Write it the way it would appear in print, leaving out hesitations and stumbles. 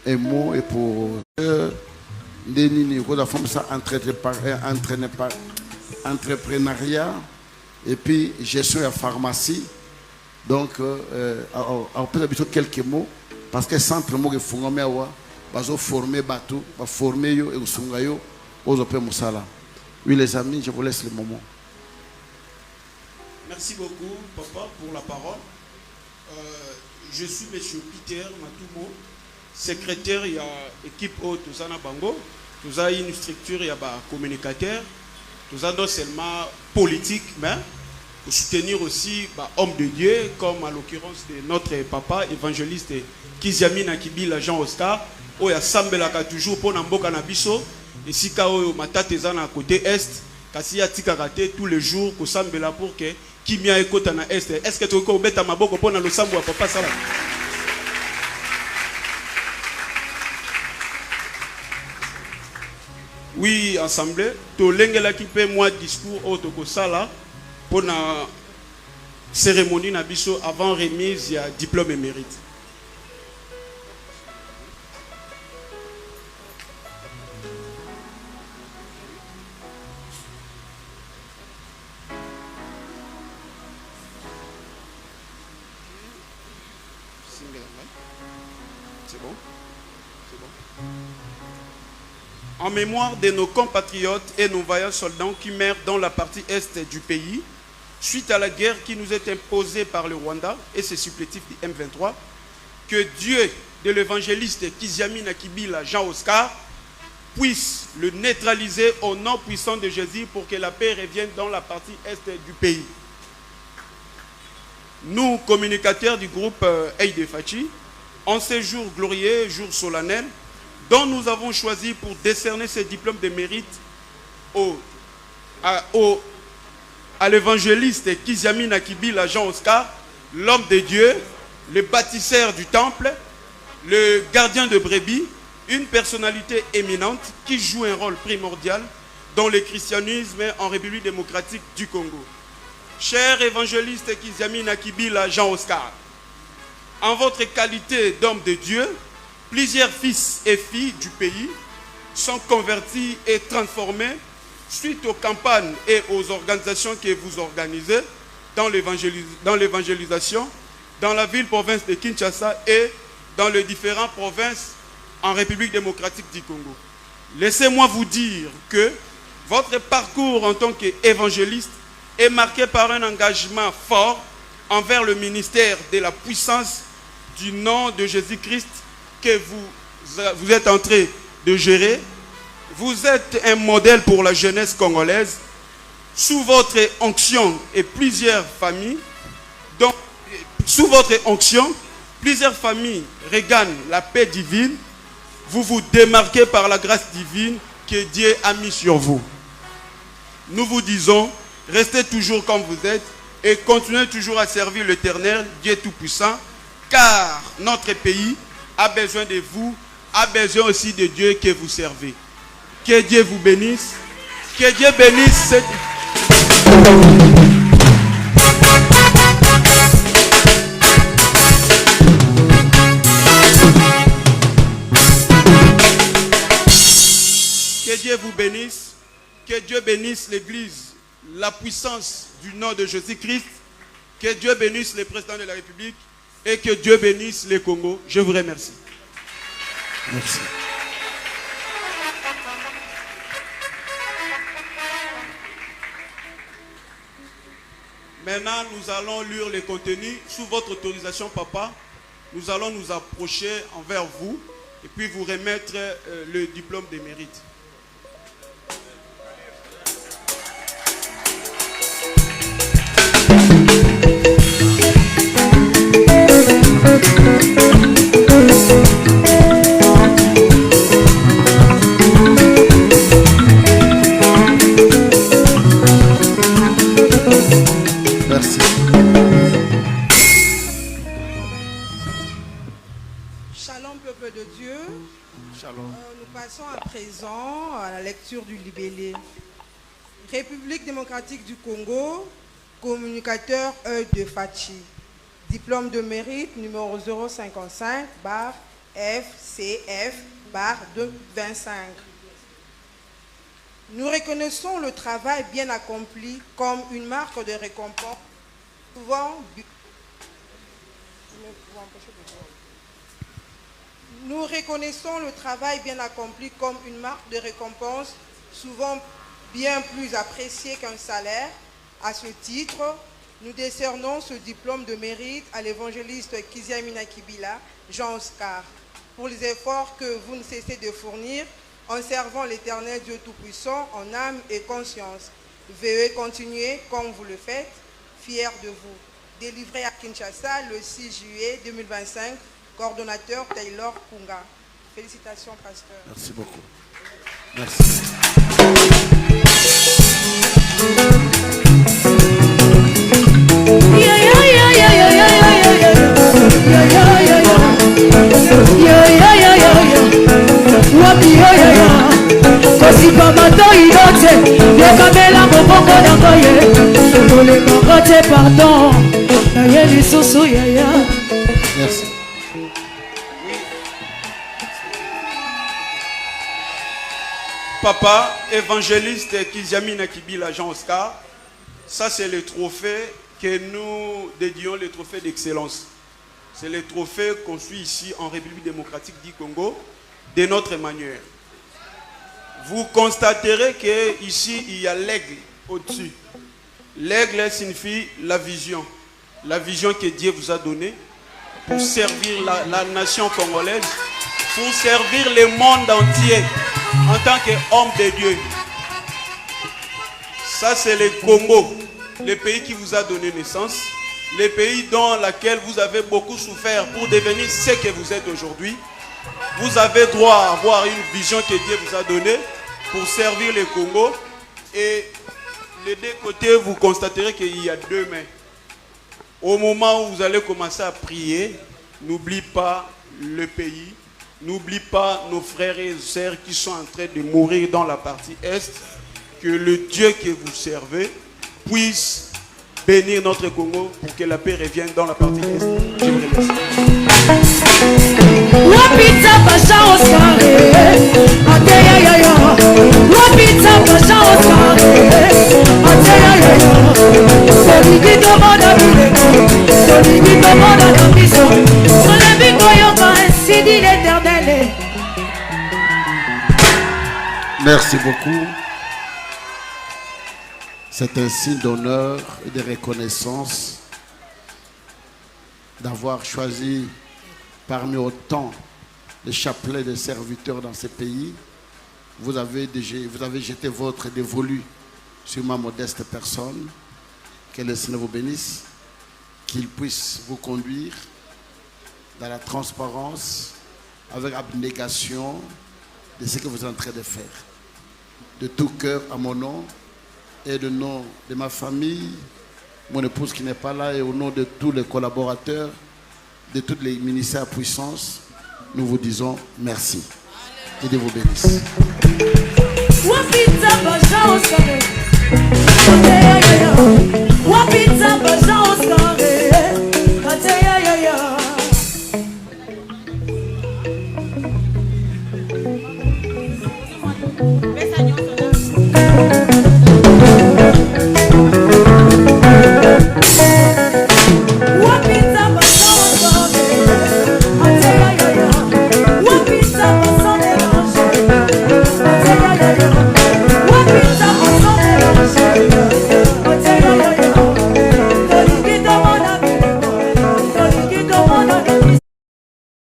un mot et pour la femme ça entrepreneuriat et puis gestion de la pharmacie. Donc, on peut dire quelques mots parce que centre mo ke funga mewa bazo former bateau, ba former yo et usunga yo aux opé musala. Oui les amis, je vous laisse le moment. Merci beaucoup papa pour la parole. Je suis monsieur Peter Matumo, secrétaire il y a équipe haute Zana Bango, nous avons une structure il y a ba communicateur, nous avons non seulement politique mais pour soutenir aussi hommes de Dieu, comme à l'occurrence de notre papa évangéliste Kiziamina Kibila Jean Oscar, où il y a Sambelaka toujours pour Namboka Nabiso, et si Kao Matatezana à côté est, Kasi ya Tikarate tous les jours, que Sambela pour que Kimia Ekota na est. Est-ce que tu as beta Maboko pour le Sambo à papa Sala? Oui, assemblée, to lengela qui peut moi discours au Toko Sala. Pour la cérémonie Nabiso avant remise, il y a diplôme et mérite. C'est bon? C'est bon? En mémoire de nos compatriotes et nos vaillants soldats qui meurent dans la partie est du pays, suite à la guerre qui nous est imposée par le Rwanda et ses supplétifs du M23, que Dieu de l'évangéliste Kiziamina Kibila Jean Oscar puisse le neutraliser au nom puissant de Jésus pour que la paix revienne dans la partie est du pays. Nous, communicateurs du groupe Eide Fachi, en ces jours glorieux, jours solennels, dont nous avons choisi pour décerner ces diplômes de mérite à l'évangéliste Kiziamina Kibila Jean Oscar, l'homme de Dieu, le bâtisseur du temple, le gardien de brebis, une personnalité éminente qui joue un rôle primordial dans le christianisme en République démocratique du Congo. Cher évangéliste Kiziamina Kibila Jean Oscar, en votre qualité d'homme de Dieu, plusieurs fils et filles du pays sont convertis et transformés suite aux campagnes et aux organisations que vous organisez dans l'évangélisation, dans la ville-province de Kinshasa et dans les différentes provinces en République démocratique du Congo. Laissez-moi vous dire que votre parcours en tant qu'évangéliste est marqué par un engagement fort envers le ministère de la puissance du nom de Jésus-Christ que vous êtes en train de gérer. Vous êtes un modèle pour la jeunesse congolaise. Sous votre onction et plusieurs familles, regagnent la paix divine. Vous vous démarquez par la grâce divine que Dieu a mis sur vous. Nous vous disons, restez toujours comme vous êtes et continuez toujours à servir l'Éternel, Dieu Tout-Puissant, car notre pays a besoin de vous, a besoin aussi de Dieu que vous servez. Que Dieu vous bénisse. Que Dieu bénisse cette... Que Dieu vous bénisse. Que Dieu bénisse l'Église, la puissance du nom de Jésus-Christ. Que Dieu bénisse le président de la République et que Dieu bénisse le Congo. Je vous remercie. Merci. Maintenant, nous allons lire les contenus. Sous votre autorisation, papa, nous allons nous approcher envers vous et puis vous remettre le diplôme de mérite. Merci. Shalom, peuple de Dieu. Shalom. Nous passons à présent à la lecture du libellé. République démocratique du Congo, communicateur Eide Fachi. Diplôme de mérite numéro 055 bar FCF/25. Nous reconnaissons le travail bien accompli comme une marque de récompense, Nous reconnaissons le travail bien accompli comme une marque de récompense, souvent bien plus appréciée qu'un salaire. À ce titre, nous décernons ce diplôme de mérite à l'évangéliste Kiziamina Kibila, Jean Oscar, pour les efforts que vous ne cessez de fournir en servant l'Éternel Dieu Tout-Puissant en âme et conscience. Veuillez continuer comme vous le faites, fiers de vous. Délivré à Kinshasa le 6 juillet 2025, coordonnateur Taylor Kunga. Félicitations, pasteur. Merci beaucoup. Merci. Merci. Papa, évangéliste Kiziamina Kibila Jean Oscar, ça c'est le trophée que nous dédions, le trophée d'excellence. C'est le trophée qu'on suit ici en République démocratique du Congo, de notre manière. Vous constaterez qu'ici il y a l'aigle au-dessus. L'aigle signifie la vision que Dieu vous a donnée pour servir la nation congolaise, pour servir le monde entier en tant qu'homme de Dieu. Ça c'est le Congo, le pays qui vous a donné naissance, le pays dans lequel vous avez beaucoup souffert pour devenir ce que vous êtes aujourd'hui. Vous avez droit à avoir une vision que Dieu vous a donnée pour servir le Congo. Et les deux côtés, vous constaterez qu'il y a deux mains. Au moment où vous allez commencer à prier, n'oublie pas le pays, n'oublie pas nos frères et sœurs qui sont en train de mourir dans la partie Est. Que le Dieu que vous servez puisse bénir notre Congo pour que la paix revienne dans la partie Est. Je vous remercie. Merci beaucoup. C'est un signe d'honneur et de reconnaissance d'avoir choisi parmi autant de chapelets de serviteurs dans ce pays. Vous avez jeté votre dévolu sur ma modeste personne. Que le Seigneur vous bénisse, qu'il puisse vous conduire dans la transparence, avec abnégation de ce que vous êtes en train de faire. De tout cœur, à mon nom et de nom de ma famille, mon épouse qui n'est pas là, et au nom de tous les collaborateurs, de tous les ministères à puissance, nous vous disons merci. Que Dieu vous bénisse. Wapita